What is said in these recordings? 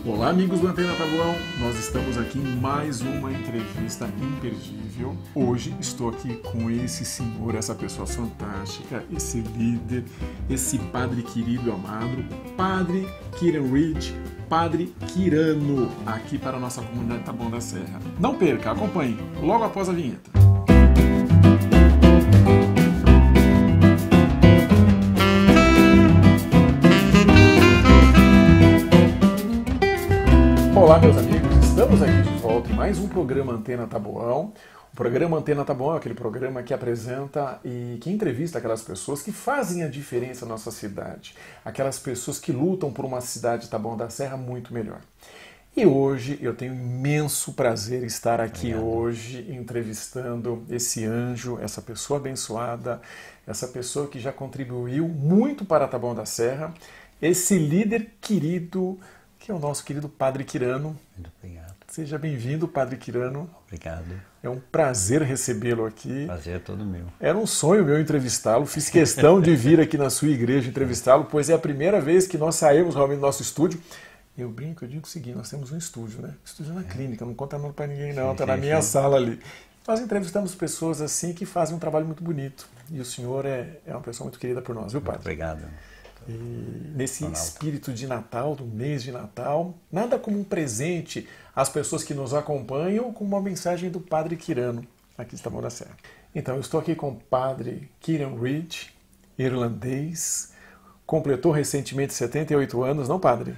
Olá, amigos do Antena Tabuão, nós estamos aqui em mais uma entrevista imperdível. Hoje estou aqui com esse senhor, essa pessoa fantástica, esse líder, esse padre querido e amado, Padre Kieran Reed, Padre Quirano, aqui para a nossa comunidade Taboão da Serra. Não perca, acompanhe, logo após a vinheta. Olá, meus amigos, estamos aqui de volta em mais um programa Antena Taboão. O programa Antena Taboão é aquele programa que apresenta e que entrevista aquelas pessoas que fazem a diferença na nossa cidade, aquelas pessoas que lutam por uma cidade Taboão da Serra muito melhor. E hoje eu tenho imenso prazer em estar aqui hoje entrevistando esse anjo, essa pessoa abençoada, essa pessoa que já contribuiu muito para Taboão da Serra, esse líder querido, que é o nosso querido Padre Quirano. Muito obrigado. Seja bem-vindo, Padre Quirano. Obrigado. É um prazer recebê-lo aqui. Prazer é todo meu. Era um sonho meu entrevistá-lo. Fiz questão de vir aqui na sua igreja entrevistá-lo, pois é a primeira vez que nós saímos realmente do nosso estúdio. Eu brinco, eu digo o seguinte, nós temos um estúdio, né? Estúdio na clínica, não conta nada para ninguém não, está na minha sala ali. Nós entrevistamos pessoas assim que fazem um trabalho muito bonito. E o senhor é uma pessoa muito querida por nós, viu, Padre? Muito obrigado. E nesse espírito de Natal, do mês de Natal, nada como um presente às pessoas que nos acompanham com uma mensagem do Padre Quirano, aqui de Taboão da Serra. Então, eu estou aqui com o Padre Kieran Reed, irlandês, completou recentemente 78 anos, não, Padre?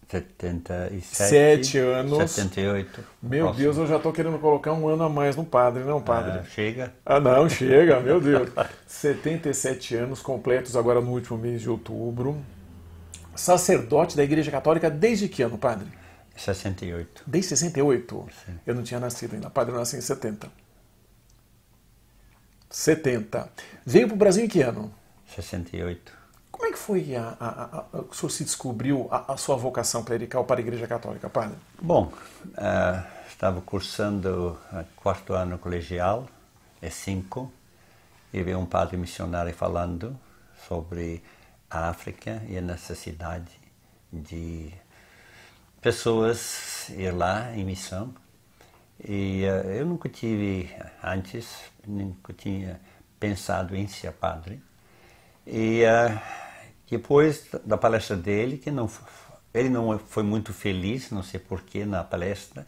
77 anos. 78. Meu Deus, eu já estou querendo colocar um ano a mais no Padre, não, Padre? Chega. Ah, não, chega, meu Deus. 77 anos completos agora no último mês de outubro. Sacerdote da Igreja Católica desde que ano, Padre? 68. Desde 68? Sim. Eu não tinha nascido ainda. Padre, eu nasci em 70. 70. Veio para o Brasil em que ano? 68. Como é que foi o senhor se descobriu a sua vocação clerical para a Igreja Católica, Padre? Bom, estava cursando quarto ano colegial, E5, e vi um padre missionário falando sobre a África e a necessidade de pessoas ir lá em missão. E eu nunca tive, antes, nunca tinha pensado em ser padre. E depois da palestra dele, ele não foi muito feliz, não sei porquê, na palestra,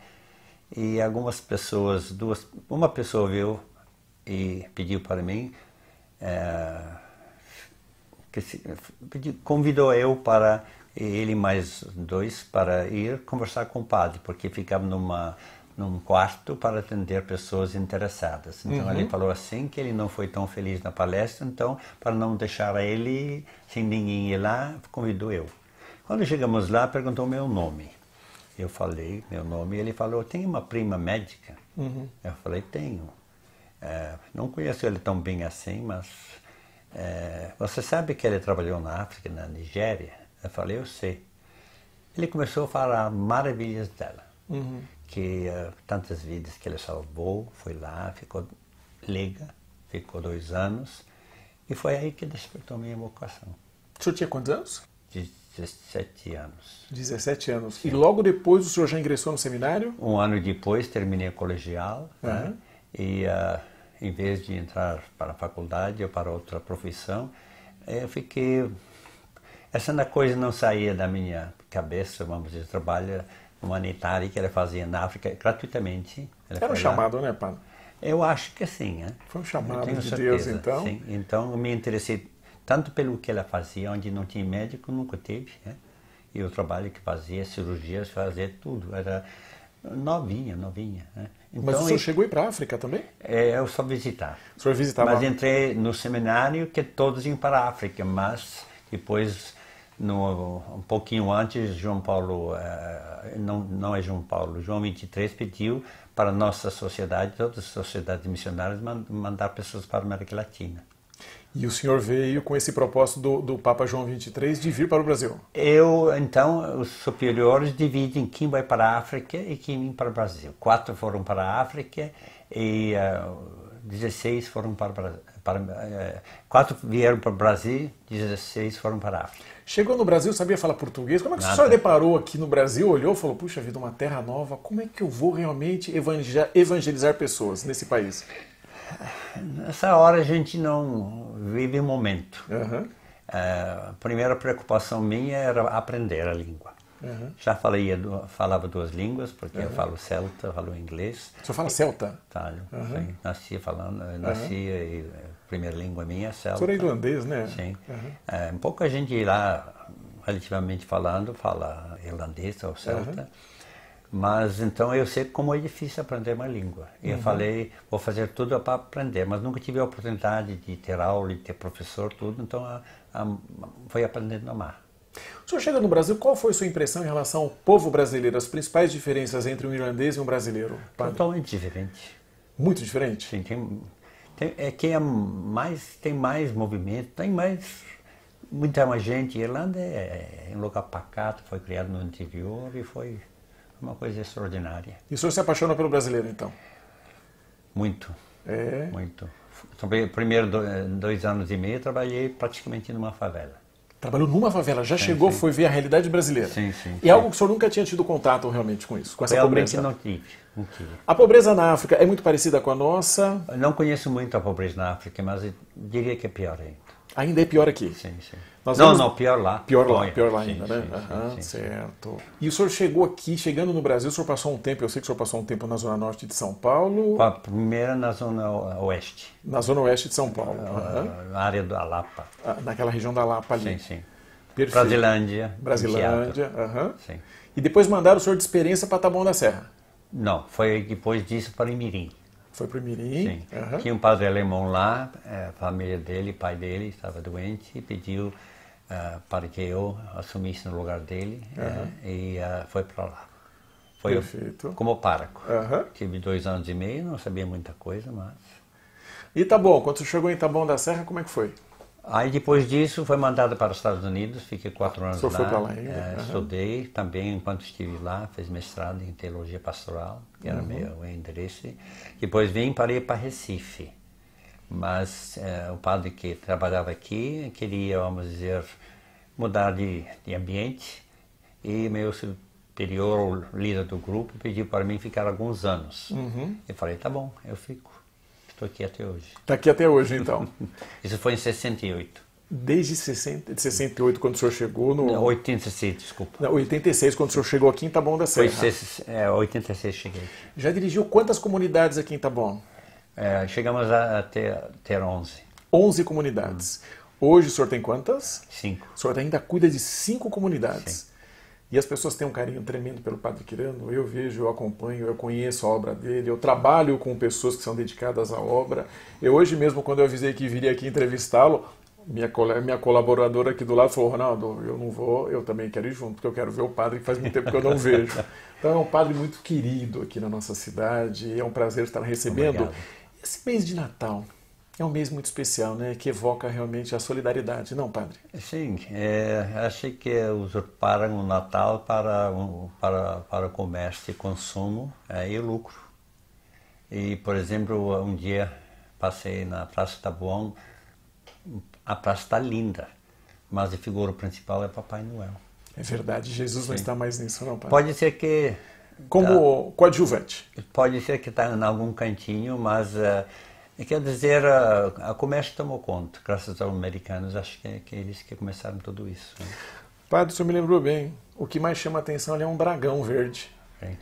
e algumas pessoas, uma pessoa veio e pediu para mim, convidou eu para ele mais dois para ir conversar com o padre, porque ficava num quarto para atender pessoas interessadas. Então ele falou assim que ele não foi tão feliz na palestra, então para não deixar ele sem ninguém ir lá, convidou eu. Quando chegamos lá, perguntou meu nome. Eu falei meu nome e ele falou, tem uma prima médica? Eu falei, tenho. Não conheço ele tão bem assim, mas você sabe que ele trabalhou na África, na Nigéria? Eu falei, eu sei. Ele começou a falar maravilhas dela. Que tantas vidas que ele salvou, foi lá, ficou leiga, ficou 2 anos, e foi aí que despertou minha vocação. O senhor tinha quantos anos? 17 anos. 17 anos. Sim. E logo depois o senhor já ingressou no seminário? Um ano depois terminei o colegial, né? E em vez de entrar para a faculdade ou para outra profissão, eu fiquei... Essa coisa não saía da minha cabeça, vamos dizer, trabalho humanitário que ele fazia na África gratuitamente. Era um chamado, né, Padre? Eu acho que sim. Foi um chamado de Deus, então? Sim. Então eu me interessei tanto pelo que ela fazia, onde não tinha médico, nunca teve, né? E o trabalho que fazia, cirurgias, fazia tudo. Era novinha. Né? Então, mas o senhor chegou a ir para a África também? Eu só visitar. O senhor visitava? Mas entrei no seminário que todos iam para a África, mas depois... um pouquinho antes, João Paulo, não é João Paulo, João 23 pediu para a nossa sociedade, todas as sociedades missionárias, mandar pessoas para a América Latina. E o senhor veio com esse propósito do Papa João 23 de vir para o Brasil? Então, os superiores dividem quem vai para a África e quem vem para o Brasil. 4 foram para a África e 16 foram quatro vieram para o Brasil, 16 foram para a África. Chegou no Brasil, sabia falar português? Como é que o Nada. senhor deparou aqui no Brasil, olhou e falou, puxa vida, uma terra nova, como é que eu vou realmente evangelizar pessoas nesse país? Nessa hora a gente não vive o momento. Uhum. A primeira preocupação minha era aprender a língua. Uhum. Já falava duas línguas, porque eu falo celta, falo inglês. O senhor fala celta? Falo, Uhum. sim. Nasci e a primeira língua minha é celta. O senhor é irlandês, né? Sim. Uhum. Pouca gente lá, relativamente falando, fala irlandês ou celta. Uhum. Mas então eu sei como é difícil aprender uma língua. E eu falei, vou fazer tudo para aprender, mas nunca tive a oportunidade de ter aula, de ter professor, tudo. Então foi aprendendo no mar. O senhor chega no Brasil, qual foi a sua impressão em relação ao povo brasileiro? As principais diferenças entre um irlandês e um brasileiro? Padre? Totalmente diferente. Muito diferente? Sim, tem mais movimento, muita mais gente. A Irlanda é um lugar pacato, foi criado no interior e foi uma coisa extraordinária. E o senhor se apaixona pelo brasileiro, então? Muito. É? Muito. Primeiro 2 anos e meio trabalhei praticamente numa favela. Trabalhou numa favela, já chegou, sim. Foi ver a realidade brasileira. Sim. E algo que o senhor nunca tinha tido contato realmente com isso, com essa Realmente pobreza? não tive. A pobreza na África é muito parecida com a nossa? Eu não conheço muito a pobreza na África, mas eu diria que é pior ainda. Ainda é pior aqui? Sim. Não, pior lá. Pior lá Sim, ainda, né? Sim. Certo. E o senhor chegou aqui, chegando no Brasil, o senhor passou um tempo, eu sei que o senhor passou um tempo na Zona Norte de São Paulo. A primeira na Zona Oeste. Na Zona Oeste de São Paulo. Na área da Lapa. Naquela região da Lapa ali. Sim. Perfeito. Brasilândia. Sim. E depois mandaram o senhor de experiência para Taboão da Serra? Não, foi depois disso para Imirim. Foi para o Mirim? Sim. Tinha um padre alemão lá, a família dele, pai dele estava doente e pediu para que eu assumisse no lugar dele e foi para lá. Foi Perfeito. Como pároco. Tive 2 anos e meio, não sabia muita coisa, mas... E tá bom, quando você chegou em Taboão da Serra, como é que foi? Aí depois disso foi mandado para os Estados Unidos, fiquei 4 anos lá. Foi para lá ainda? Estudei também enquanto estive lá, fiz mestrado em teologia pastoral, que era meu interesse. Depois vim para ir para Recife, mas o padre que trabalhava aqui queria, vamos dizer, mudar de ambiente e meu superior, o líder do grupo, pediu para mim ficar alguns anos. Eu falei, tá bom, eu fico. Estou aqui até hoje. Está aqui até hoje, então. Isso foi em 68. Desde 68, quando o senhor chegou no... 86, desculpa. Não, 86, quando o senhor chegou aqui em Taboão da Serra. 86 cheguei. Já dirigiu quantas comunidades aqui em Taboão? Chegamos a ter 11. 11 comunidades. Hoje o senhor tem quantas? 5. O senhor ainda cuida de 5 comunidades. Sim. E as pessoas têm um carinho tremendo pelo Padre Quirano. Eu vejo, eu acompanho, eu conheço a obra dele, eu trabalho com pessoas que são dedicadas à obra. Eu hoje mesmo, quando eu avisei que viria aqui entrevistá-lo, minha colaboradora aqui do lado falou, Ronaldo, eu não vou, eu também quero ir junto, porque eu quero ver o padre que faz muito tempo que eu não vejo. Então é um padre muito querido aqui na nossa cidade, é um prazer estar recebendo. Obrigado. Esse mês de Natal é um mês muito especial, né? Que evoca realmente a solidariedade, não, padre? Sim, achei que usurparam o Natal para o comércio e consumo e lucro. E, por exemplo, um dia passei na Praça Taboão, a praça está linda, mas a figura principal é Papai Noel. É verdade, Jesus não está mais nisso, não, padre? Pode ser que... Como coadjuvante. Pode ser que está em algum cantinho, mas... quer dizer, a comércio tomou conta, graças aos americanos, acho que é eles que começaram tudo isso. Né? Padre, o senhor me lembrou bem, o que mais chama a atenção ali é um dragão verde.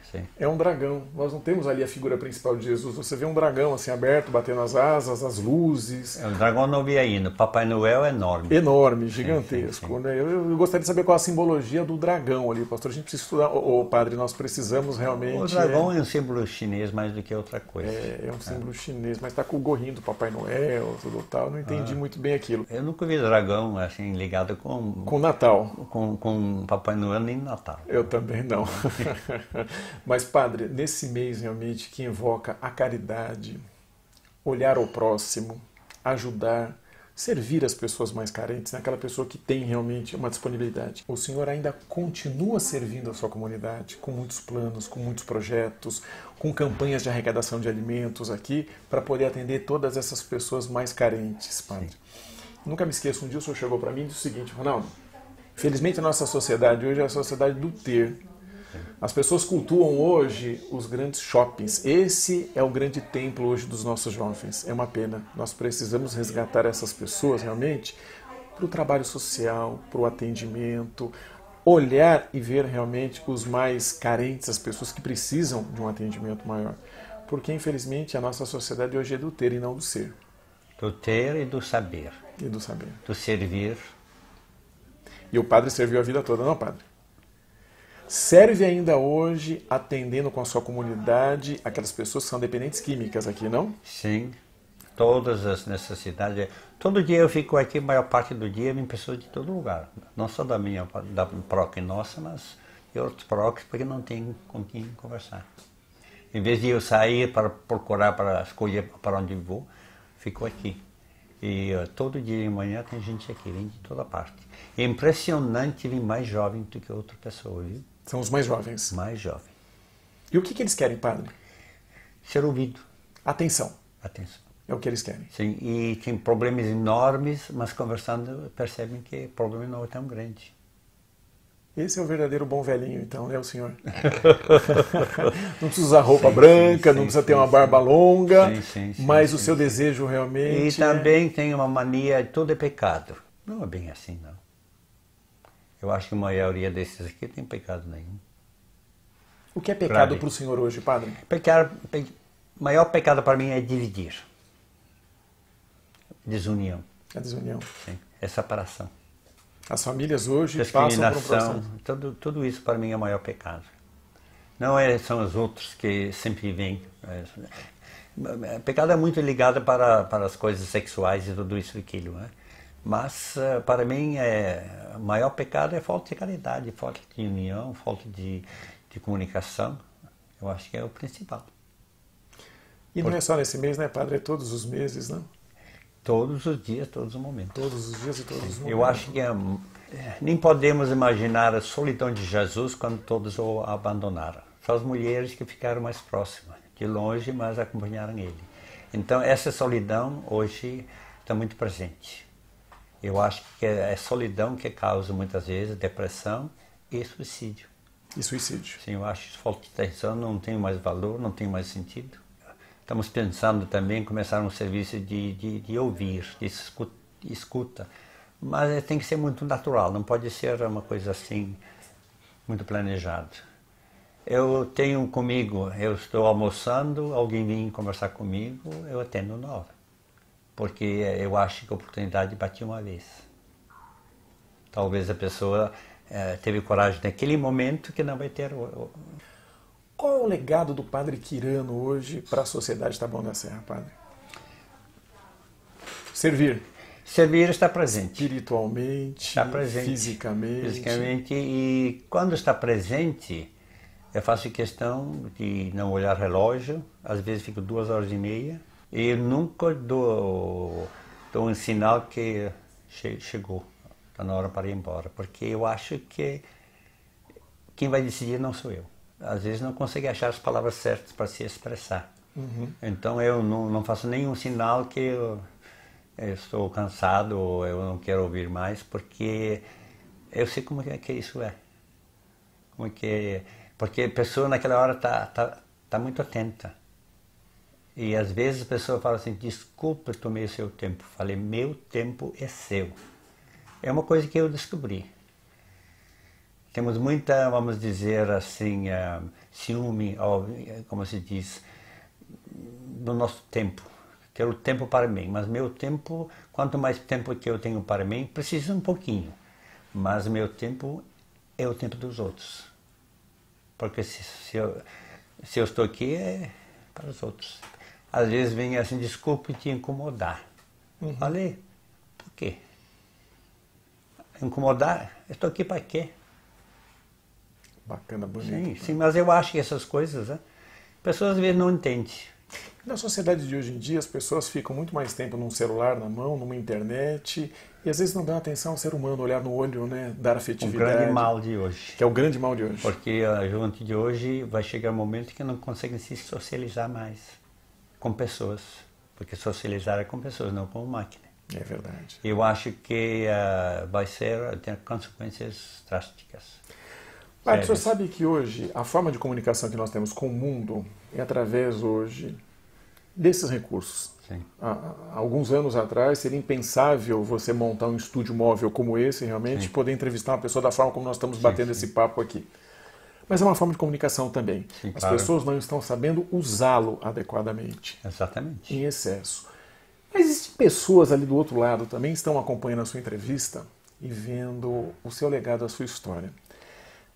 Sim. É um dragão, nós não temos ali a figura principal de Jesus, você vê um dragão assim aberto, batendo as asas, as luzes. O dragão não vi ainda, Papai Noel é enorme. Enorme, gigantesco. Sim. Né? Eu gostaria de saber qual a simbologia do dragão ali, pastor, a gente precisa estudar, padre, nós precisamos realmente... O dragão é um símbolo chinês mais do que outra coisa. É um símbolo chinês, mas está com o gorrinho do Papai Noel, tudo tal, não entendi muito bem aquilo. Eu nunca vi dragão assim ligado com Natal. Com Papai Noel nem Natal. Eu também não. Mas, padre, nesse mês realmente que invoca a caridade, olhar ao próximo, ajudar, servir as pessoas mais carentes, né? Aquela pessoa que tem realmente uma disponibilidade. O senhor ainda continua servindo a sua comunidade com muitos planos, com muitos projetos, com campanhas de arrecadação de alimentos aqui para poder atender todas essas pessoas mais carentes, padre. Sim. Nunca me esqueço, um dia o senhor chegou para mim e disse o seguinte: Ronaldo, felizmente a nossa sociedade hoje é a sociedade do ter. As pessoas cultuam hoje os grandes shoppings. Esse é o grande templo hoje dos nossos jovens. É uma pena. Nós precisamos resgatar essas pessoas realmente para o trabalho social, para o atendimento, olhar e ver realmente os mais carentes, as pessoas que precisam de um atendimento maior. Porque, infelizmente, a nossa sociedade hoje é do ter e não do ser. Do ter e do saber. E do saber. Do servir. E o padre serviu a vida toda, não, padre? Serve ainda hoje atendendo com a sua comunidade aquelas pessoas que são dependentes químicas aqui, não? Sim, todas as necessidades. Todo dia eu fico aqui, a maior parte do dia vem pessoas de todo lugar. Não só da paróquia nossa, mas de outros paróquias, porque não tem com quem conversar. Em vez de eu sair para procurar, para escolher para onde vou, fico aqui. E todo dia de manhã tem gente aqui, vem de toda parte. É impressionante vir mais jovem do que outra pessoa, viu? São os mais jovens. Mais jovem. E o que eles querem, padre? Ser ouvido. Atenção. Atenção. É o que eles querem. Sim, e tem problemas enormes, mas conversando percebem que o problema não é tão grande. Esse é o verdadeiro bom velhinho, então, né, o senhor? Não precisa usar roupa branca, não precisa ter uma barba longa, mas o seu desejo realmente... E também tem uma mania, tudo é pecado. Não é bem assim, não. Eu acho que a maioria desses aqui tem pecado nenhum. O que é pecado para o senhor hoje, padre? O maior pecado para mim é dividir. Desunião. A desunião. Sim, é separação. As famílias hoje passam por um processo. Tudo isso para mim é o maior pecado. Não são os outros que sempre vêm. Pecado é muito ligado para as coisas sexuais e tudo isso e aquilo, né? Mas, para mim, o maior pecado é falta de caridade, falta de união, falta de comunicação. Eu acho que é o principal. E não é só nesse mês, né, padre? É todos os meses, não? Todos os dias, todos os momentos. Todos os dias e todos os momentos. Eu acho que nem podemos imaginar a solidão de Jesus quando todos o abandonaram. Só as mulheres que ficaram mais próximas, de longe, mas acompanharam ele. Então, essa solidão hoje está muito presente. Eu acho que é a solidão que causa muitas vezes depressão e suicídio. E suicídio. Sim, eu acho que falta de atenção, não tem mais valor, não tem mais sentido. Estamos pensando também em começar um serviço de ouvir, de escuta. Mas tem que ser muito natural, não pode ser uma coisa assim, muito planejada. Eu tenho comigo, eu estou almoçando, alguém vem conversar comigo, eu atendo na hora. Porque eu acho que a oportunidade bate uma vez. Talvez a pessoa teve coragem naquele momento que não vai ter. Qual é o legado do padre Quirano hoje para a sociedade Taboão da Serra, padre? Servir. Servir está presente. Espiritualmente, está presente. Fisicamente. E quando está presente, eu faço questão de não olhar relógio, às vezes fico 2h30, e eu nunca dou um sinal que chegou, está na hora para ir embora, porque eu acho que quem vai decidir não sou eu. Às vezes não consigo achar as palavras certas para se expressar. Uhum. Então eu não faço nenhum sinal que eu estou cansado ou eu não quero ouvir mais, porque eu sei como é que isso é. Porque a pessoa naquela hora está muito atenta. E às vezes a pessoa fala assim, desculpa, eu tomei o seu tempo. Falei, meu tempo é seu. É uma coisa que eu descobri. Temos muita, vamos dizer assim, ciúme, ou, como se diz, do nosso tempo. Ter o tempo para mim, mas meu tempo, quanto mais tempo que eu tenho para mim, precisa um pouquinho. Mas meu tempo é o tempo dos outros. Porque se eu estou aqui, é para os outros. Às vezes vem assim, desculpe te incomodar. Uhum. Falei, por quê? Incomodar? Eu estou aqui para quê? Bacana, bonito. Sim, mas eu acho que essas coisas, pessoas às vezes não entendem. Na sociedade de hoje em dia, as pessoas ficam muito mais tempo num celular na mão, numa internet, e às vezes não dão atenção ao ser humano, olhar no olho, né, dar O afetividade. grande mal de hoje. Que é o grande mal de hoje. Porque a juventude de hoje vai chegar um momento que não consegue se socializar mais com pessoas. Porque socializar é com pessoas, não com máquina. É verdade. Eu acho que vai ter consequências drásticas. Mas o senhor sabe que hoje a forma de comunicação que nós temos com o mundo é através hoje desses recursos. Sim. Há alguns anos atrás seria impensável você montar um estúdio móvel como esse, realmente, Sim. poder entrevistar uma pessoa da forma como nós estamos batendo esse papo aqui. Mas é uma forma de comunicação também. Sim, As claro. pessoas não estão sabendo usá-lo adequadamente, Exatamente. em excesso. Mas existem pessoas ali do outro lado também que estão acompanhando a sua entrevista e vendo o seu legado, a sua história.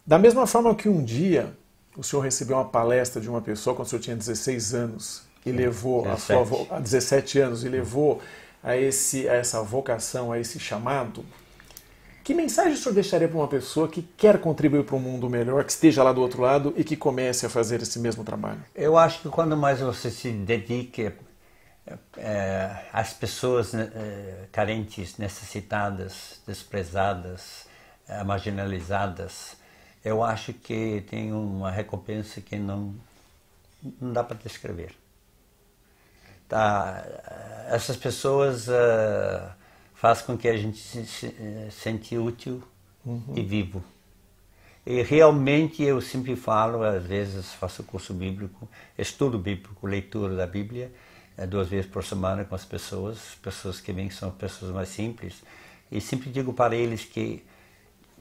Da mesma forma que um dia o senhor recebeu uma palestra de uma pessoa quando o senhor tinha 16 anos e levou 17. a 17 anos e levou a essa vocação, a esse chamado, que mensagem o senhor deixaria para uma pessoa que quer contribuir para um mundo melhor, que esteja lá do outro lado e que comece a fazer esse mesmo trabalho? Eu acho que quanto mais você se dedique às pessoas carentes, necessitadas, desprezadas, marginalizadas, eu acho que tem uma recompensa que não dá para descrever. Tá? Essas pessoas fazem com que a gente se sente útil e vivo. E realmente eu sempre falo, às vezes faço curso bíblico, estudo bíblico, leitura da Bíblia, 2 vezes por semana com as pessoas que vêm são pessoas mais simples, e sempre digo para eles que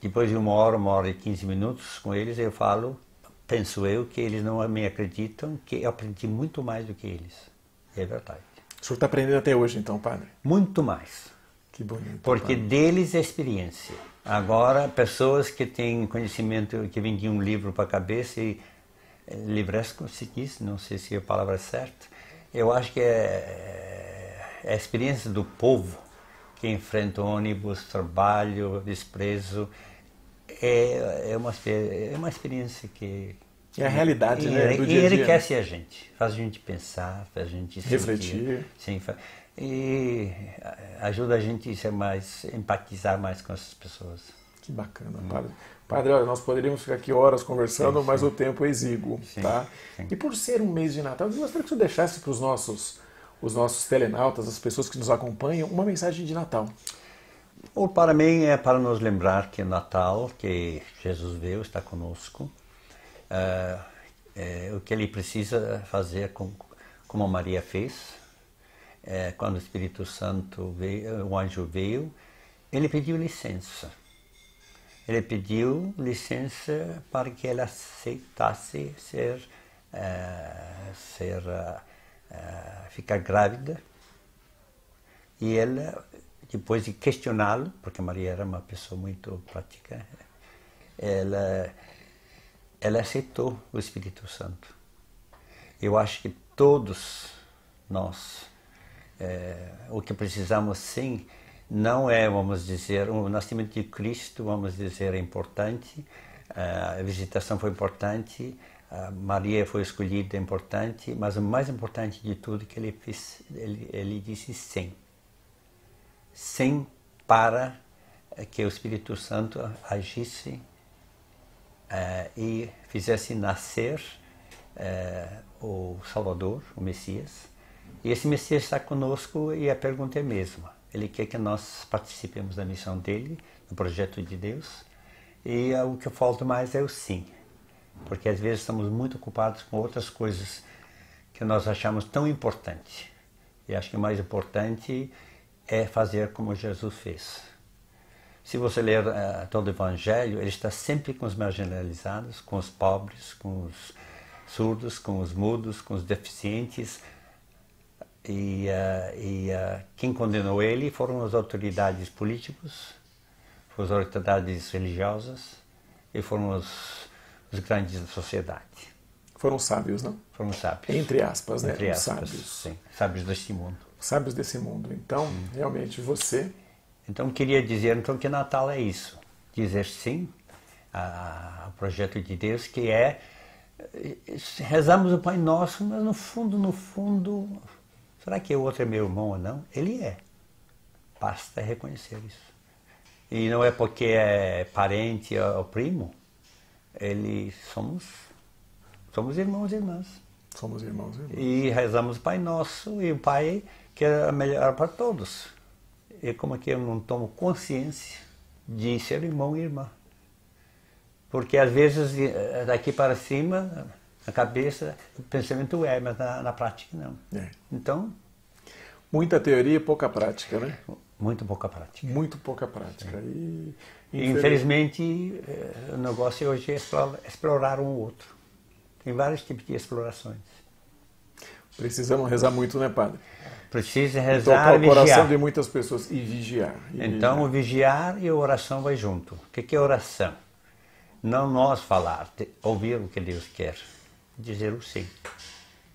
depois de 1 hora e 15 minutos com eles, eu falo, penso eu, que eles não me acreditam, que eu aprendi muito mais do que eles. É verdade. O senhor está aprendendo até hoje, então, padre? Muito mais. Que bonito. Porque padre. deles é experiência. Agora, pessoas que têm conhecimento, que vendiam um livro para a cabeça e livresco, se diz, não sei se a palavra é certa, eu acho que é a experiência do povo que enfrenta ônibus, trabalho, desprezo, é uma experiência que... É a realidade, né, do e dia a dia. enriquece a gente, faz a gente pensar, faz a gente refletir. Sim, e ajuda a gente a ser mais, empatizar mais com essas pessoas. Que bacana, padre. Padre, olha, nós poderíamos ficar aqui horas conversando, Sim, mas sim. o tempo é exíguo, Sim, tá? sim. E por ser um mês de Natal, eu gostaria que o senhor deixasse para os nossos telenautas, as pessoas que nos acompanham, uma mensagem de Natal. Ou para mim é para nos lembrar que é Natal, que Jesus veio, está conosco, o que ele precisa fazer como Maria fez, quando o Espírito Santo veio, o anjo veio, ele pediu licença. Ele pediu licença para que ela aceitasse ficar grávida. E ela, depois de questioná-lo, porque Maria era uma pessoa muito prática, ela aceitou o Espírito Santo. Eu acho que todos nós, o que precisamos sim, não é, vamos dizer, o nascimento de Cristo, vamos dizer, é importante, a visitação foi importante, Maria foi escolhida, é importante, mas o mais importante de tudo é que ele disse sim. Sim para que o Espírito Santo agisse e fizesse nascer o Salvador, o Messias. E esse Messias está conosco e a pergunta é a mesma. Ele quer que nós participemos da missão dele, do projeto de Deus. E o que falta mais é o sim. Porque às vezes estamos muito ocupados com outras coisas que nós achamos tão importantes. E acho que o mais importante é fazer como Jesus fez. Se você ler todo o Evangelho, ele está sempre com os marginalizados, com os pobres, com os surdos, com os mudos, com os deficientes. E quem condenou ele foram as autoridades políticas, foram as autoridades religiosas e foram os grandes da sociedade. Foram sábios, não? Foram sábios. Entre aspas, né? Entre aspas, sábios. sim. Sábios deste mundo. Sábios desse mundo. Então, realmente, você... Então, queria dizer que Natal é isso. Dizer sim ao projeto de Deus, que é rezamos o Pai Nosso, mas no fundo, será que o outro é meu irmão ou não? Ele é. Basta reconhecer isso. E não é porque é parente ou primo, somos irmãos e irmãs. Somos irmãos e irmãs. E rezamos o Pai Nosso, e o Pai quer a melhor para todos. E como é que eu não tomo consciência de ser irmão e irmã? Porque às vezes daqui para cima, na cabeça, o pensamento mas na prática não. É. Então... Muita teoria e pouca prática, né? Muito pouca prática. Muito pouca prática. E, infelizmente, o negócio hoje é explorar um outro. Tem vários tipos de explorações. Precisamos rezar muito, né, padre? Precisa rezar e tocar o vigiar. coração de muitas pessoas e vigiar. Então, o vigiar e a oração vai junto. O que é oração? Não nós falar, ouvir o que Deus quer, dizer o sim.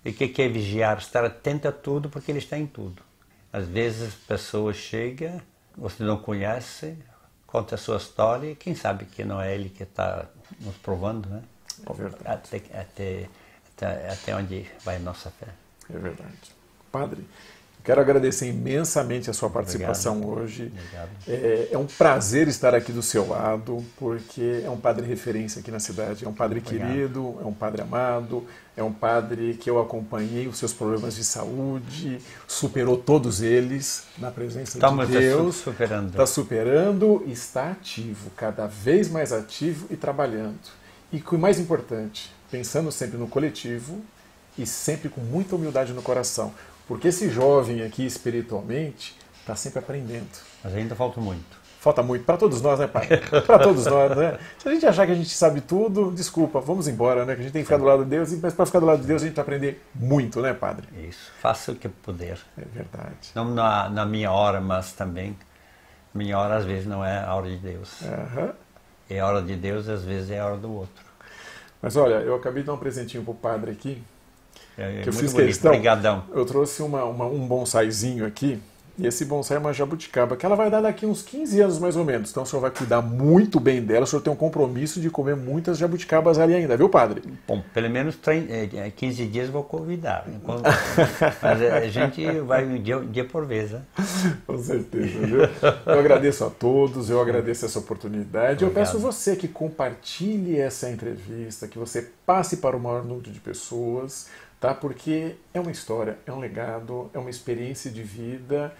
E o que é vigiar? Estar atento a tudo, porque Ele está em tudo. Às vezes a pessoa chega, você não conhece, conta a sua história, e quem sabe que não é Ele que está nos provando, né? É verdade. Até onde vai a nossa fé. É verdade. Padre, quero agradecer imensamente a sua participação hoje. Obrigado. É um prazer estar aqui do seu lado, porque é um padre referência aqui na cidade. É um padre querido, é um padre amado, é um padre que eu acompanhei os seus problemas de saúde, superou todos eles na presença de Deus. Está superando e está ativo, cada vez mais ativo e trabalhando. E o mais importante, pensando sempre no coletivo e sempre com muita humildade no coração. Porque esse jovem aqui, espiritualmente, está sempre aprendendo. Mas ainda falta muito. Falta muito. Para todos nós, né, pai? Para todos nós, né? Se a gente achar que a gente sabe tudo, desculpa, vamos embora, né? Que a gente tem que ficar do lado de Deus, mas para ficar do lado de Deus a gente vai aprender muito, né, padre? Isso. Faça o que puder. É verdade. Não na minha hora, mas também, minha hora às vezes não é a hora de Deus. Uhum. E a hora de Deus às vezes é a hora do outro. Mas olha, eu acabei de dar um presentinho pro padre aqui. Que eu fiz bonito. questão. Obrigadão. Eu trouxe um bonsaizinho aqui, e esse bonsai é uma jabuticaba, que ela vai dar daqui uns 15 anos mais ou menos. Então o senhor vai cuidar muito bem dela, o senhor tem um compromisso de comer muitas jabuticabas ali ainda, viu, padre? Bom, pelo menos 15 dias vou convidar. Mas a gente vai um dia por vez, né? Com certeza, viu? Eu agradeço a todos, eu agradeço essa oportunidade. Obrigado. Eu peço você que compartilhe essa entrevista, que você passe para o maior número de pessoas, tá? Porque é uma história, é um legado, é uma experiência de vida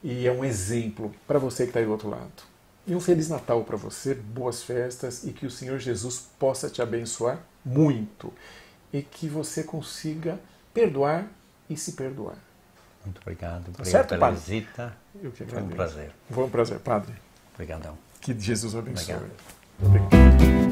e é um exemplo para você que está aí do outro lado. E um Feliz Natal para você, boas festas e que o Senhor Jesus possa te abençoar muito e que você consiga perdoar e se perdoar. Muito obrigado. Obrigado certo, pela padre? visita. Eu que Foi um agradeço. prazer. Foi um prazer, padre. Obrigadão. Que Jesus abençoe. Obrigado. Obrigado.